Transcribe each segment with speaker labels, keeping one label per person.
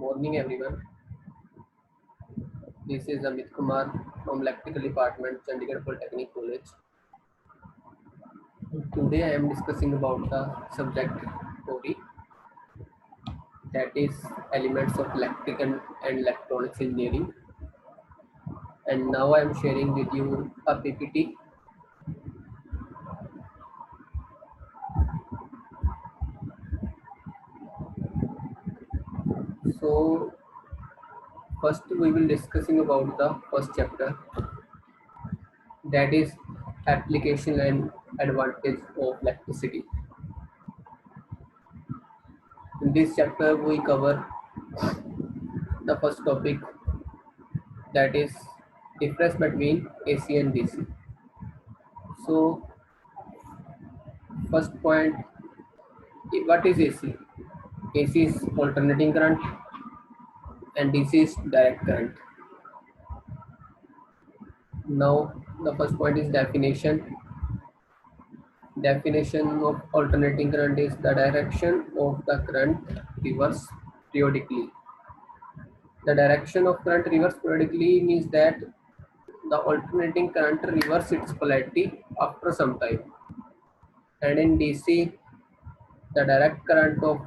Speaker 1: morning, everyone. This is Amit Kumar from Electrical Department, Chandigarh Polytechnic College. Today, I am discussing about the subject theory, that is elements of electrical and electronics engineering. And now I am sharing with you a PPT. So, first we will discussing about the first chapter, that is application and advantage of electricity. In this chapter, we cover the first topic, that is difference between AC and DC. So first point, what is AC? AC is alternating current and DC is direct current. Now the first point is definition. Definition of alternating current is the direction of the current reverse periodically. The direction of current reverse periodically means that the alternating current reverses its polarity after some time. And in DC, the direct current of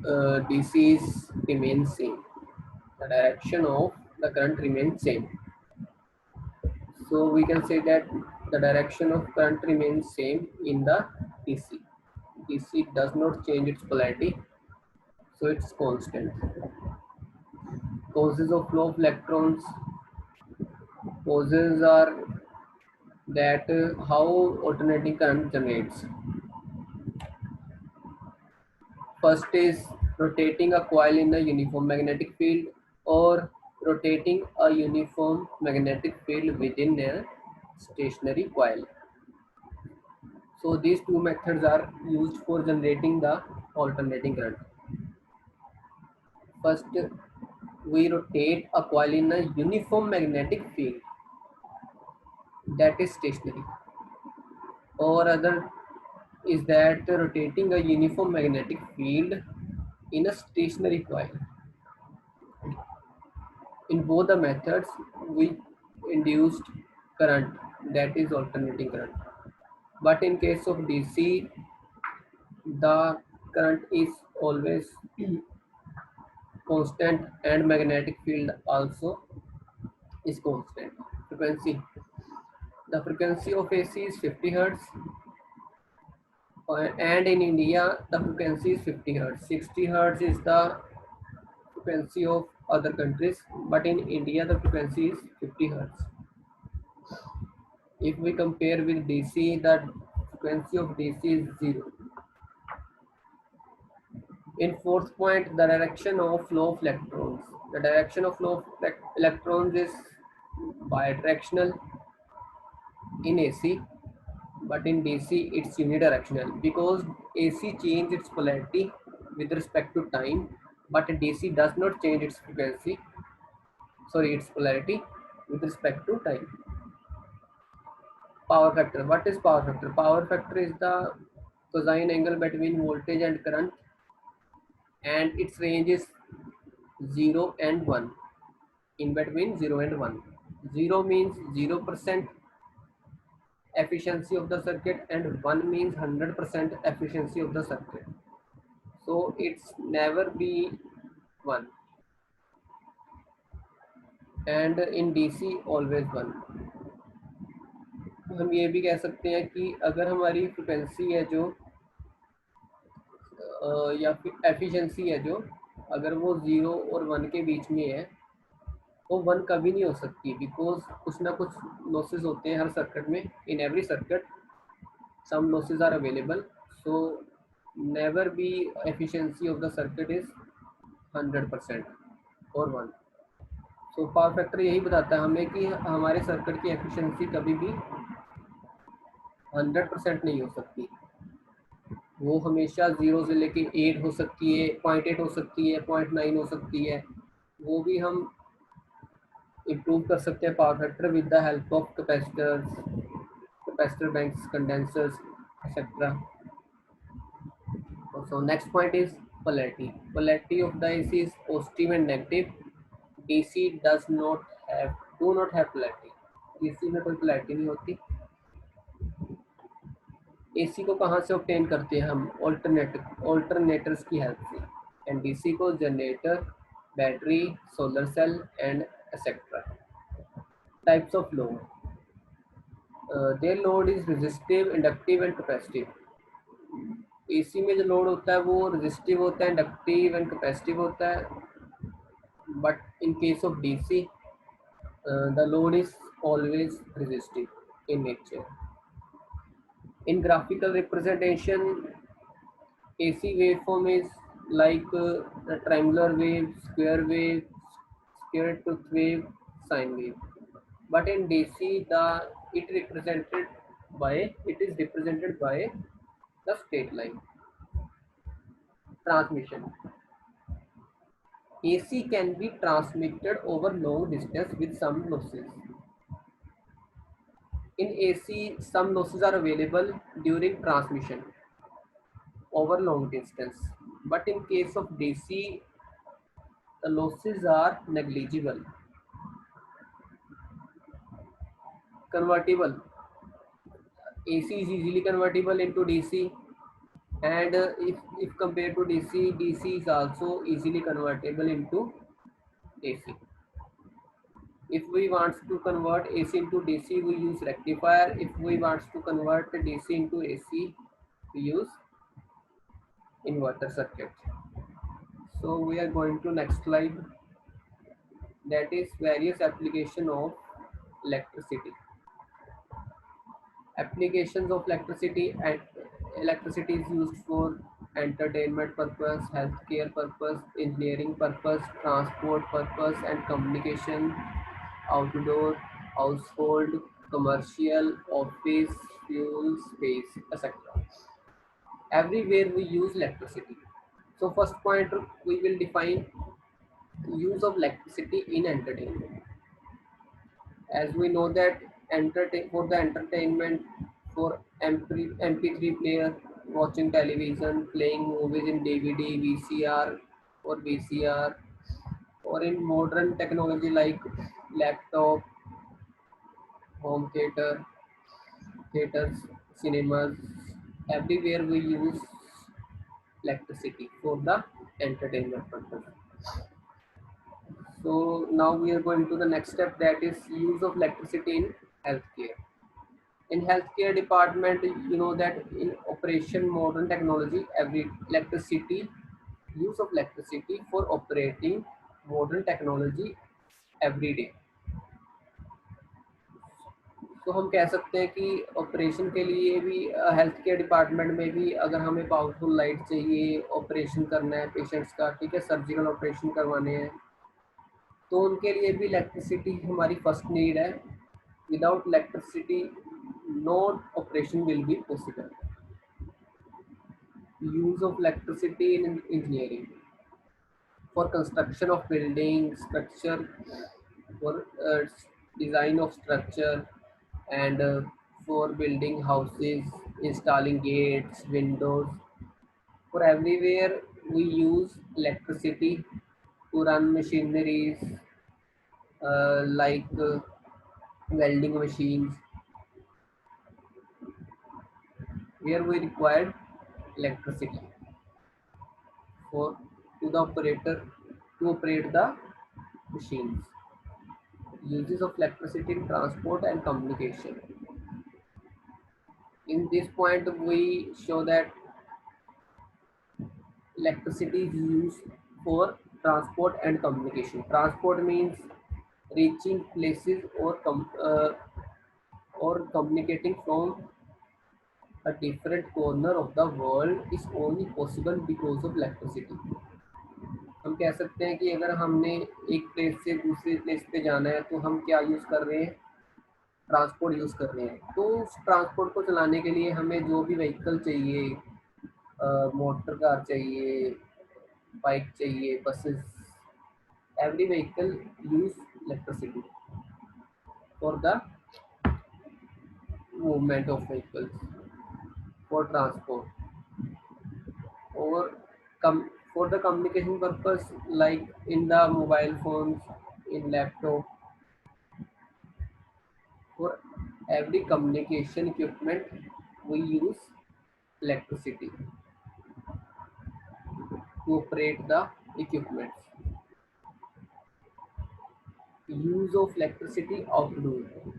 Speaker 1: DC remains same. The direction of the current remains same. So we can say that the direction of current remains same in the DC. DC does not change its polarity, so it's constant. Causes of flow of electrons. Causes are that how alternating current generates. First is rotating a coil in a uniform magnetic field or rotating a uniform magnetic field within a stationary coil. So these two methods are used for generating the alternating current. First, we rotate a coil in a uniform magnetic field that is stationary, or other is that rotating a uniform magnetic field in a stationary coil. In both the methods, we induced current, that is alternating current. But in case of DC, the current is always constant and magnetic field also is constant. Frequency. The frequency of AC is 50 Hertz, and in India the frequency is 50 Hertz. 60 Hertz is the frequency of other countries, but in India the frequency is 50 Hertz. If we compare with DC, the frequency of DC is 0. In fourth point, the direction of flow of electrons. The direction of flow of electrons is bidirectional in AC, but in DC it's unidirectional because AC changes its polarity with respect to time, but DC does not change its its polarity with respect to time. Power factor. What is power factor? Power factor is the cosine angle between voltage and current, and its range is 0 and 1. In between 0 and 1. 0 means 0% efficiency of the circuit and 1 means 100% efficiency of the circuit. So it's never be 1. And in DC always 1. हम ये भी कह सकते हैं कि अगर हमारी frequency है जो या फिर एफिशिएंसी है जो, अगर वो 0 और 1 के बीच में है, वो 1 कभी नहीं हो सकती बिकॉज कुछ ना कुछ लॉसेस होते हैं हर सर्किट में. In every circuit some losses are available, so never be efficiency of the circuit is 100% और 1. सो पावर फैक्टर यही बताता है हमें कि हमारे सर्किट की एफिशिएंसी कभी भी 100% नहीं हो सकती. वो हमेशा 0 से लेके 8 हो सकती है, 0.8 हो सकती है, 0.9 हो सकती है. वो भी हम improve कर सकते हैं power factor with the help of capacitors, capacitor banks, condensers, etc. So next point is Polarity of the AC is positive and negative. DC do not have polarity. DC में कोई polarity नहीं होती. AC को कहाँ से obtain करते हैं हम? Alternators की help से. And DC को generator, battery, solar cell and etc. Types of load. Their load is resistive, inductive and capacitive. AC में जो लोड होता है वो रेजिस्टिव होता है, इंडक्टिव एंड कैपेसिटिव होता है. But in case of DC the load is always resistive in nature. In graphical representation, AC waveform is like the triangular wave, square wave, square tooth wave, sine wave. But in DC, it is represented by the straight line. Transmission. AC can be transmitted over long distance with some losses. In AC, some losses are available during transmission over long distance, but in case of DC, the losses are negligible. Convertible. AC is easily convertible into DC, and if compared to DC is also easily convertible into AC. If we want to convert AC into DC, we use rectifier. If we want to convert DC into AC, we use inverter circuit. So we are going to next slide, that is various application of electricity. Applications of electricity, and electricity is used for entertainment purpose, healthcare purpose, engineering purpose, transport purpose and communication, outdoor, household, commercial, office, fuel, space, etc. Everywhere we use electricity. So first point, we will define use of electricity in entertainment. As we know that for the entertainment, for MP3 player, watching television, playing movies in DVD, VCR, or in modern technology like laptop, home theaters, cinemas, everywhere we use electricity for the entertainment purpose. So now we are going to the next step, that is use of electricity in healthcare. In healthcare department, you know that in operation modern technology, use of electricity for operating modern technology every day. तो हम कह सकते हैं कि operation के लिए भी health care department में भी अगर हमें पावरफुल लाइट चाहिए, ऑपरेशन करना है पेशेंट्स का, ठीक है, सर्जिकल ऑपरेशन करवाने हैं, तो उनके लिए भी इलेक्ट्रिसिटी हमारी फर्स्ट नीड है. Without electricity no operation will be possible. Use of electricity in engineering for construction of building structure, for design of structure, and for building houses, installing gates, windows. For everywhere we use electricity to run machineries like welding machines, where we require electricity for to the operator to operate the machines. Uses of electricity in transport and communication. In this point, we show that electricity is used for transport and communication. Transport means reaching places or communicating from a different corner of the world is only possible because of electricity. हम कह सकते हैं कि अगर हमने एक place से दूसरे प्लेस पे जाना है तो हम क्या यूज़ कर रहे हैं? ट्रांसपोर्ट यूज़ कर रहे हैं. तो उस ट्रांसपोर्ट को चलाने के लिए हमें जो भी व्हीकल चाहिए, मोटर कार चाहिए, बाइक चाहिए, buses, every vehicle use electricity for the movement of vehicles, for transport, or for the communication purpose, like in the mobile phones, in laptop, for every communication equipment we use electricity to operate the equipment. Use of electricity outdoor,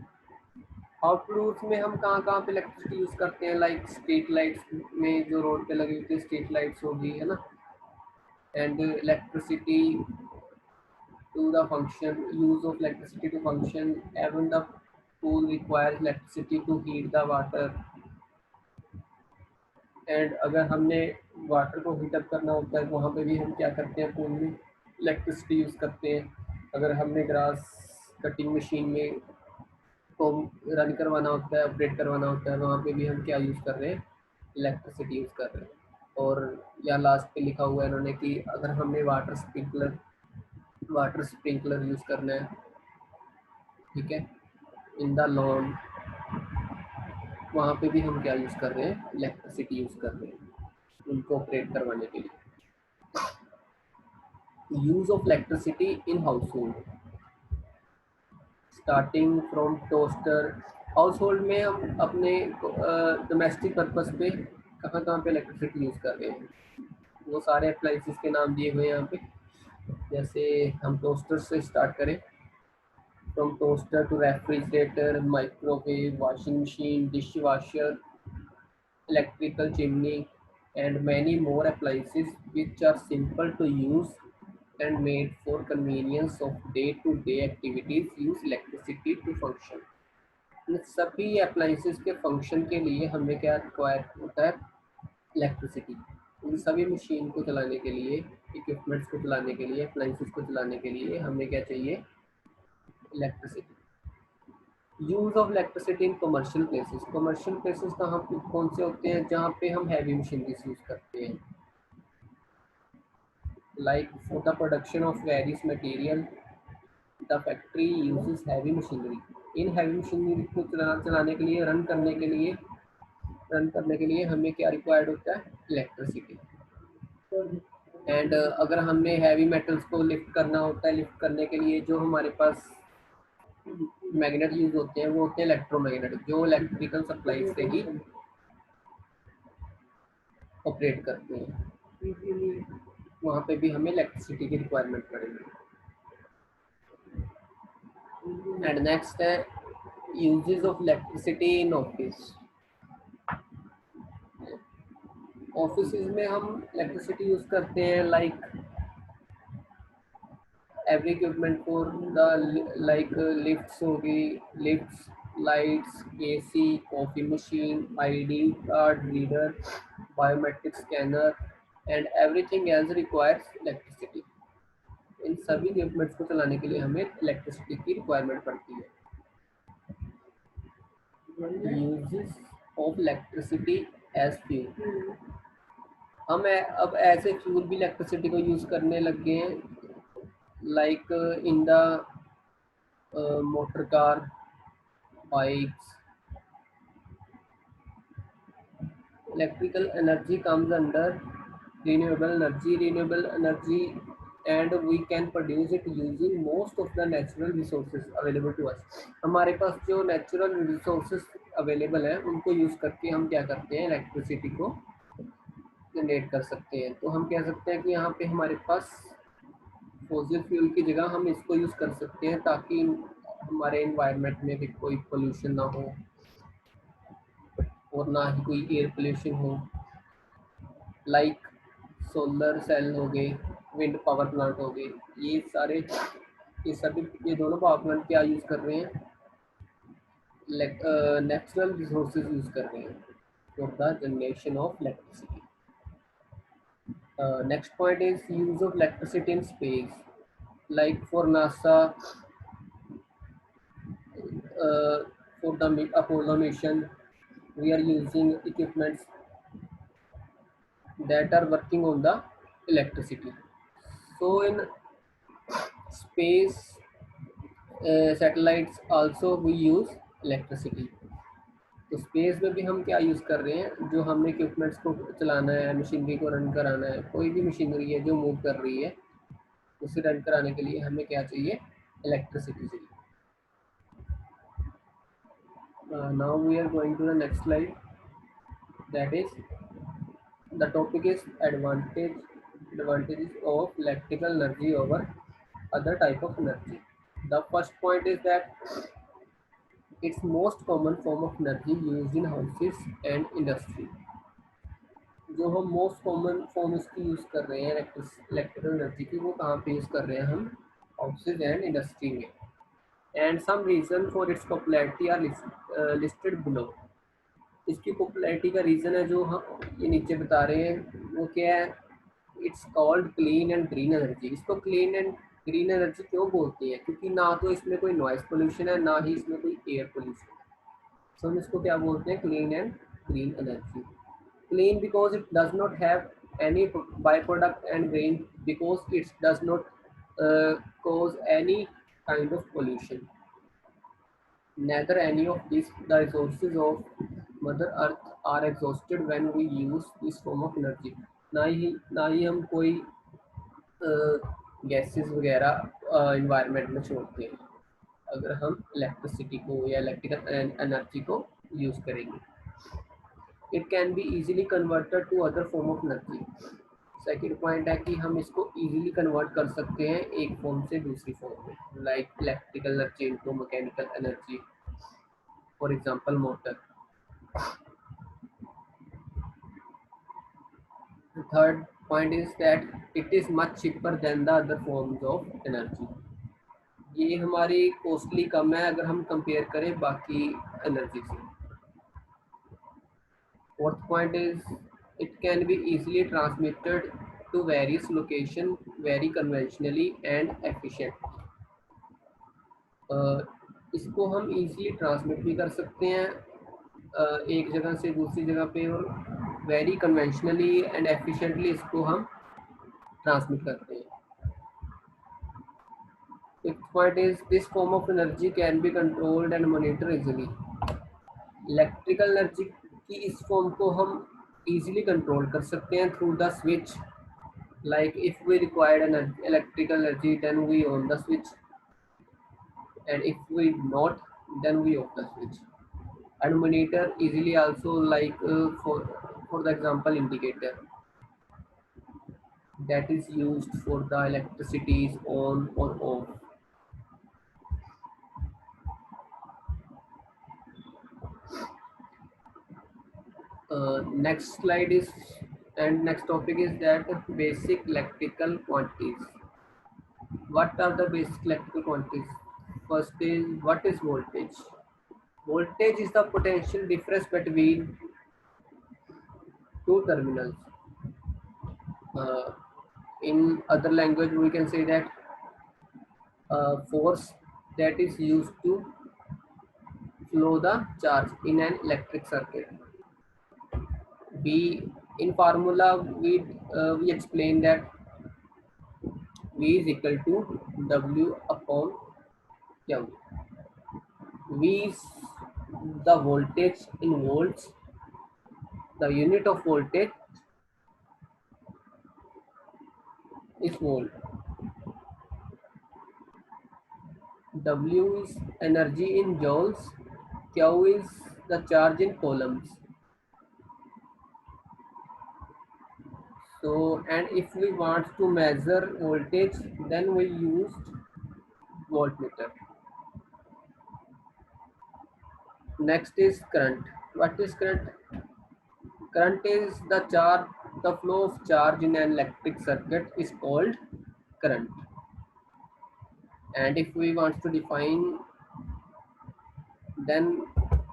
Speaker 1: outdoors में हम कहाँ कहाँ पे electricity use करते हैं, like street lights में जो road पे लगी होती है स्ट्रीट लाइट्स होगी, है ना, and electricity to the function, use of electricity to function, even the pool requires electricity to heat the water, and अगर हमने वाटर को हीटअप करना होता है तो वहाँ पे भी हम क्या करते हैं, पूल में इलेक्ट्रिसिटी यूज़ करते हैं। अगर हमने ग्रास कटिंग मशीन में को रन करवाना होता है, ऑपरेट करवाना होता है, वहाँ पे भी हम क्या यूज़ कर रहे हैं, इलेक्ट्रिसिटी यूज़ कर रहे हैं। और यहाँ लास्ट पे लिखा हुआ है इन्होंने कि अगर हमने वाटर स्प्रिंकलर यूज़ करना है, ठीक है, इन द लॉन, वहाँ पे भी हम क्या यूज़ कर रहे हैं, इलेक्ट्रिसिटी यूज़ कर रहे हैं उनको ऑपरेट करवाने के लिए। Use of electricity in house hold, starting from toaster. House hold में हम अपने डोमेस्टिक पर्पस पे कहाँ कहाँ पे इलेक्ट्रिसिटी यूज़ कर रहे हैं, वो सारे अप्लाइंसेस के नाम दिए हुए हैं यहाँ पे। जैसे हम टोस्टर से स्टार्ट करें, from toaster to refrigerator, microwave, washing machine, dish washer, electrical chimney, and many more appliances which are simple to use and made for convenience of day-to-day activities use electricity to function। इन सभी appliances के function के लिए हमें क्या require होता है, electricity. इन सभी मशीन को चलाने के लिए, इक्विपमेंट्स को चलाने के लिए, अप्लाइंसेस को चलाने के लिए हमें क्या चाहिए, electricity. Use of electricity in commercial places, commercial places कहाँ पे कौन से होते हैं, जहाँ पे हम हैवी मशीनरीज यूज़ करते हैं, like for the production of various material the factory uses heavy machinery. In heavy machinery को चलाने के लिए, रन करने के लिए हमें क्या रिक्वायर्ड होता है, इलेक्ट्रिसिटी। एंड अगर हमने हैवी मेटल्स को लिफ्ट करना होता है, लिफ्ट करने के लिए जो हमारे पास मैग्नेट यूज होते हैं वो होते हैं इलेक्ट्रोमैग्नेट, जो इलेक्ट्रिकल सप्लाई से ही ऑपरेट करते हैं, वहाँ पे भी हमें इलेक्ट्रिसिटी की रिक्वायरमेंट पड़ेगी। एंड नेक्स्ट है uses of electricity in office. Office में हम इलेक्ट्रिसिटी यूज करते हैं, like every equipment for the, like lifts होगी, lifts, lights, AC, coffee machine, ID card reader, biometric scanner, and everything else requires electricity. इन सभी equipments को चलाने के लिए हमें इलेक्ट्रिसिटी की रिक्वायरमेंट पड़ती है। Uses of electricity as fuel, हम अब ऐसे फ्यूल भी इलेक्ट्रिसिटी को यूज़ करने लग गए हैं, like in the motor car, bikes. Electrical energy comes under renewable energy and we can produce it using most of the natural resources available to us। हमारे पास जो नेचुरल रिसोर्सेज अवेलेबल हैं उनको use करके हम क्या करते हैं, इलेक्ट्रिसिटी को जनरेट कर सकते हैं। तो हम कह सकते हैं कि यहाँ पे हमारे पास फॉसिल फ्यूल की जगह हम इसको यूज़ कर सकते हैं ताकि हमारे इन्वायरमेंट में भी कोई पोल्यूशन ना हो और ना ही कोई एयर पोल्यूशन हो। लाइक सोलर सेल हो गए, विंड पावर प्लांट हो गए, ये सभी ये दोनों पावर प्लांट क्या यूज़ कर रहे हैं, नेचुरल रिसोर्सेज यूज़ कर रहे हैं for the generation of electricity. Next point is use of electricity in space, like for NASA, for the Apollo mission, we are using equipments that are working on the electricity. So in space, satellites also we use electricity. तो space में भी हम क्या use कर रहे हैं, जो हमने इक्विपमेंट्स को चलाना है, मशीनरी को रन कराना है, कोई भी मशीनरी है जो मूव कर रही है, उसे रन कराने के लिए हमें क्या चाहिए, इलेक्ट्रिसिटी चाहिए. Now we are going to the next slide. That is, the topic is advantages of electrical energy over other type of energy. The first point is that it's most common form of energy used in houses and industry. जो हम most common form इसकी use कर रहे हैं electrical energy की, वो कहाँ पे यूज़ कर रहे हैं हम, हाउसेज एंड इंडस्ट्री में. And some reason for its popularity are listed below. इसकी पॉपुलैरिटी का रीज़न है जो हम ये नीचे बता रहे हैं, वो क्या है, it's called clean and green energy. इसको क्लीन एंड ग्रीन एनर्जी क्यों बोलते हैं, क्योंकि ना तो इसमें कोई नॉइस पोल्यूशन है, ना ही इसमें कोई एयर पोल्यूशन है. सो हम इसको क्या बोलते हैं, clean and green energy. Clean because it does not have any byproduct, and green because it does not cause any kind of pollution. Neither any of these the resources of Mother Earth are exhausted when we use this form of energy. ना ही हम कोई gases वगैरह environment में छोड़ते हैं अगर हम electricity को या इलेक्ट्रिकल एनर्जी को यूज़ करेंगे. It can be easily converted to other form of energy. Second point है कि हम इसको इजीली कन्वर्ट कर सकते हैं एक फॉर्म से दूसरी फॉर्म में, like electrical energy into mechanical energy, for example motor. Third point is that it is much cheaper than the other forms of energy. ये हमारी कॉस्टली कम है अगर हम कंपेयर करें बाकी एनर्जी से. Fourth point is it can be easily transmitted to various locations very conventionally and efficiently. इसको हम easily ट्रांसमिट भी कर सकते हैं एक जगह से दूसरी जगह पे, और वेरी कन्वेंशनली एंड एफिशिएंटली इसको हम ट्रांसमिट करते हैं. Fifth point is this form of energy can be controlled and monitored easily. Electrical energy की इस फॉर्म को हम इजीली कंट्रोल कर सकते हैं through the switch. Like if we required an electrical energy, then we on the switch, and if we not, then we off the switch. And monitor easily also, like for the example indicator that is used for the electricity is on or off. Next slide is, and next topic is that basic electrical quantities. What are the basic electrical quantities? First is, what is voltage? Voltage is the potential difference between two terminals. In other language, we can say that force that is used to flow the charge in an electric circuit. We in formula we explain that V is equal to W upon Q. V is the voltage in volts. The unit of voltage is volt. W is energy in joules. Q is the charge in coulombs. So, and if we want to measure voltage, then we used voltmeter. Next is current. What is current? Current is the charge, the flow of charge in an electric circuit is called current. And if we want to define, then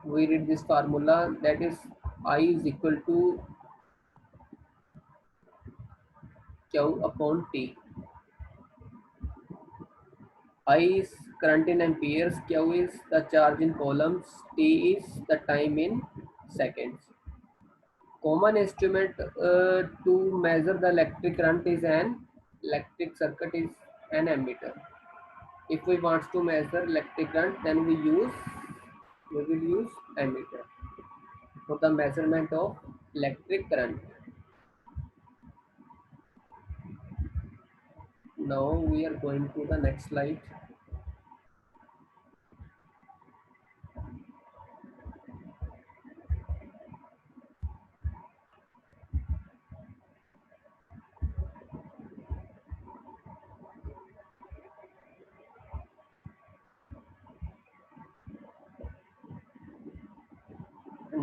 Speaker 1: we read this formula, that is I is equal to Q upon T. I is current in amperes, Q is the charge in coulombs, T is the time in seconds. Common instrument to measure the electric current is an electric circuit is an ammeter. If we want to measure electric current, then we will use ammeter. for the measurement of electric current. Now we are going to the next slide.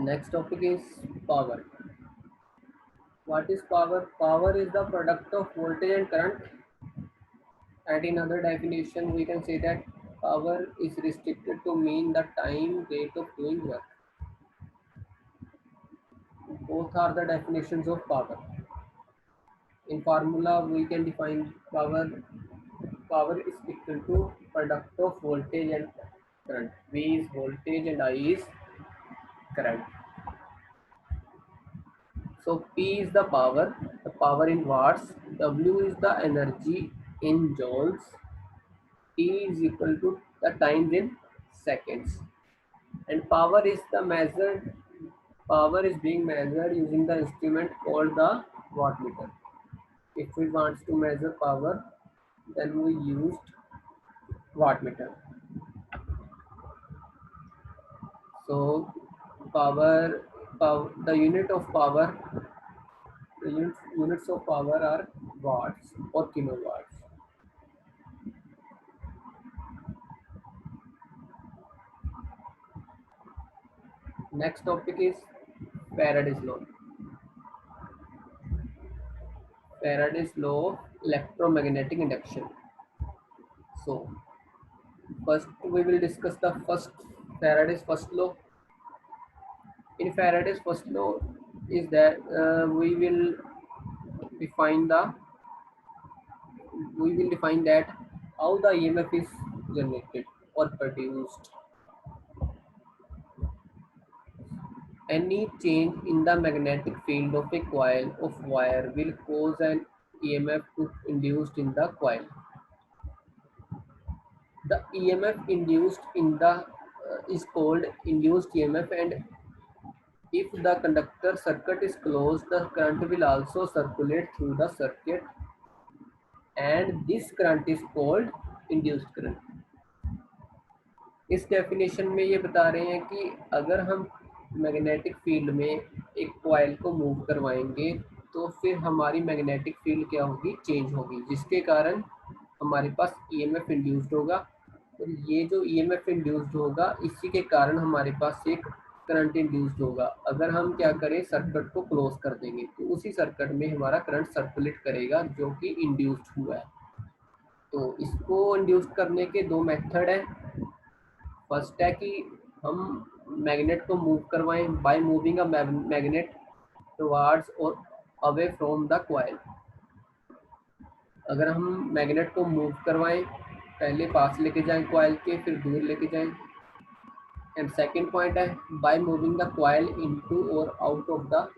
Speaker 1: Next topic is power. What is power? Power is the product of voltage and current. And in other definition, we can say that power is restricted to mean the time rate of doing work. Both are the definitions of power. In formula, we can define power. Power is equal to product of voltage and current. V is voltage and I is current. So P is the power in watts. W is the energy in joules. T is equal to the times in seconds. And power is being measured using the instrument called the wattmeter. If we want to measure power, then we used wattmeter. So the unit of power, the units of power are watts or kilowatts. Next topic is Faraday's law. Faraday's law of electromagnetic induction. So first we will discuss the Faraday's first law. In Faraday's first law is that define the we will define that how the EMF is generated or produced. Any change in the magnetic field of a coil of wire will cause an EMF to induced in the coil. The EMF induced in the is called induced EMF, and if the conductor circuit is closed, the current will also circulate through the circuit, and this current is called induced current. इस definition में ये बता रहे हैं कि अगर हम magnetic field में एक कॉइल को मूव करवाएंगे तो फिर हमारी मैग्नेटिक फील्ड क्या होगी, चेंज होगी, जिसके कारण हमारे पास ईएमएफ इंड्यूस्ड होगा। और ये जो ईएमएफ इंड्यूस्ड होगा इसी के कारण हमारे पास एक करंट इंड्यूस्ड होगा। अगर हम क्या करें, सर्किट को क्लोज कर देंगे तो उसी सर्किट में हमारा करंट सर्कुलेट करेगा जो कि इंड्यूस्ड हुआ है। तो इसको इंड्यूस्ड करने के दो मेथड है। फर्स्ट है कि हम मैग्नेट को मूव करवाएं by moving a magnet towards और अवे फ्रॉम द कॉइल। अगर हम मैग्नेट को मूव करवाएं, पहले पास लेके जाएं कॉइल के, फिर दूर लेके जाएं। एंड सेकंड पॉइंट है by moving the coil into और out of the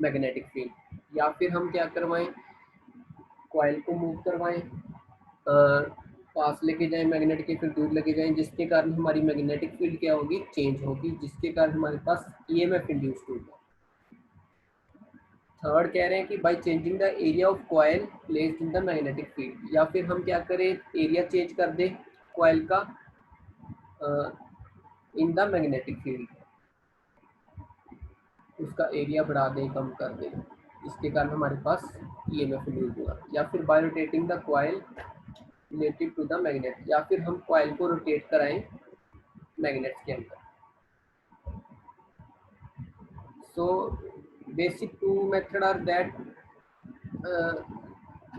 Speaker 1: magnetic field. या फिर हम क्या करवाएं, कॉइल को मूव करवाएं, पास लेके जाएं मैग्नेट के, फिर दूर लेके जाएं, जिसके कारण हमारी मैग्नेटिक फील्ड क्या होगी, चेंज होगी, जिसके कारण हमारे पास ईएमएफ इंड्यूस्ड होगा। थर्ड कह रहे हैं कि by changing the area of coil placed in the magnetic field. या फिर हम क्या करें, एरिया चेंज कर दें कॉइल का इन द मैग्नेटिक फील्ड, उसका एरिया बढ़ा दें, कम कर दें, इसके कारण हमारे पास ईएमएफ इंड्यूस्ड होगा। या फिर by rotating the coil relative to the magnet, या फिर हम कॉइल को रोटेट कराएं मैग्नेट के अंदर। So basic two method are that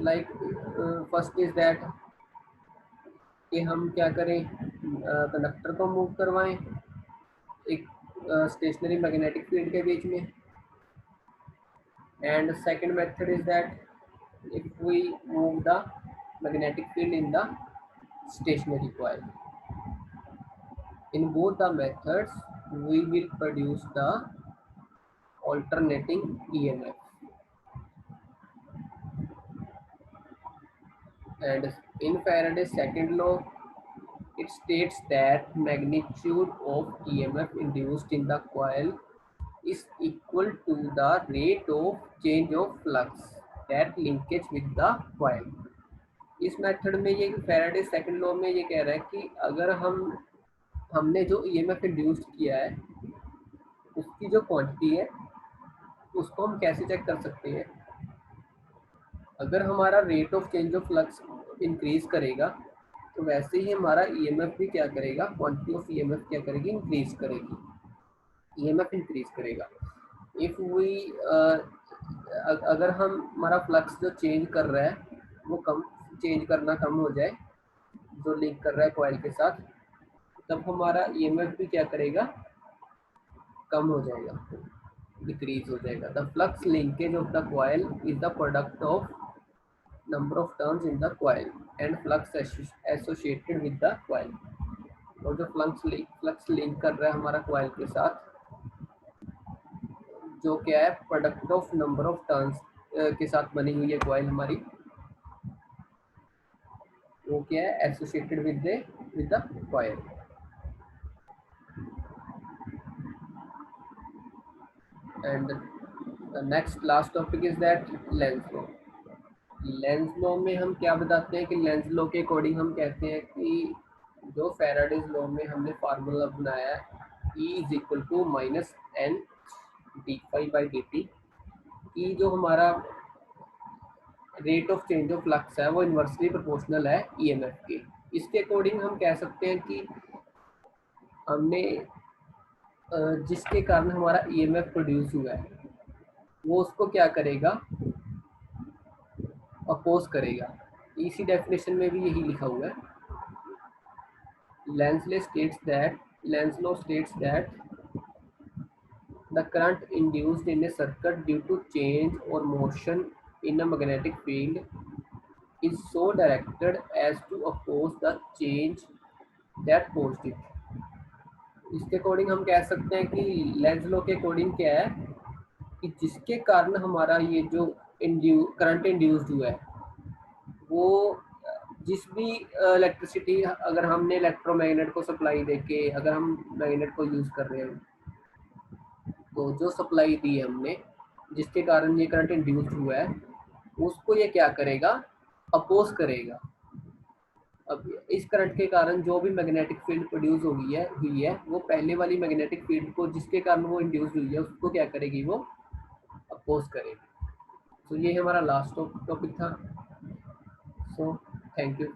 Speaker 1: like first is that कि हम क्या करें, कंडक्टर को मूव करवाएं एक स्टेशनरी मैग्नेटिक फील्ड के बीच में। And second method is that if we move the magnetic field in the stationary coil. In both the methods we will produce the alternating EMF. And in Faraday's second law, it states that magnitude of EMF induced in the coil is equal to the rate of change of flux that linkage with the coil। इस method में ये Faraday second law में ये कह रहा है कि अगर हमने जो ईएमएफ इंड्यूस किया है उसकी जो क्वांटिटी है उसको हम कैसे चेक कर सकते हैं। अगर हमारा rate of change of flux increase करेगा तो वैसे ही हमारा ईएमएफ भी क्या करेगा, क्वांटिटी ऑफ ईएमएफ क्या करेगी, इंक्रीज करेगी, ईएमएफ इंक्रीज करेगा। इफ वी अगर हम हमारा फ्लक्स जो चेंज कर रहा है वो चेंज करना कम हो जाए, जो लिंक कर रहा है कॉइल के साथ, तब हमारा ईएमएफ भी क्या करेगा, कम हो जाएगा, डिक्रीज हो जाएगा। The flux linkage of the coil is the product of number of turns in the coil and flux associated with the coil. और जो फ्लक्स लिंक कर रहा है हमारा कॉइल के साथ, जो क्या है, product of number of turns के साथ बनी हुई है कॉइल हमारी, वो क्या है, associated with the coil. And the next last topic is that Lenz law. Lenz law में हम क्या बताते हैं कि लेंज लॉ के अकॉर्डिंग हम कहते हैं कि जो फैराडेज लॉ में हमने फार्मूला बनाया है E is equal to minus N D phi by D T, की जो हमारा rate of change of flux है वो इन्वर्सली प्रोपोर्शनल है ईएमएफ के। इसके अकॉर्डिंग हम कह सकते हैं कि हमने जिसके कारण हमारा ईएमएफ प्रोड्यूस हुआ है वो उसको क्या करेगा, अपोज करेगा। इसी डेफिनेशन में भी यही लिखा हुआ है। Lenz law states that the current induced in a circuit due to change or motion in a magnetic field is so directed as to oppose the change that caused it। इसके according हम कह सकते हैं कि Lenz law के according क्या है कि जिसके कारण हमारा ये जो करंट इंड्यूस्ड हुआ है वो जिस भी इलेक्ट्रिसिटी, अगर हमने इलेक्ट्रोमैग्नेट को सप्लाई देके, अगर हम मैग्नेट को यूज़ कर रहे हैं तो जो सप्लाई दी है हमने जिसके कारण ये करंट इंड्यूस्ड हुआ है उसको ये क्या करेगा, अपोज करेगा। अब इस करंट के कारण जो भी मैग्नेटिक फील्ड प्रोड्यूस हुई है वो पहले वाली मैग्नेटिक फील्ड को जिसके कारण वो इंड्यूस हुई है उसको क्या करेगी, वो अपोज करेगी। तो ये हमारा लास्ट टॉपिक था। So thank you.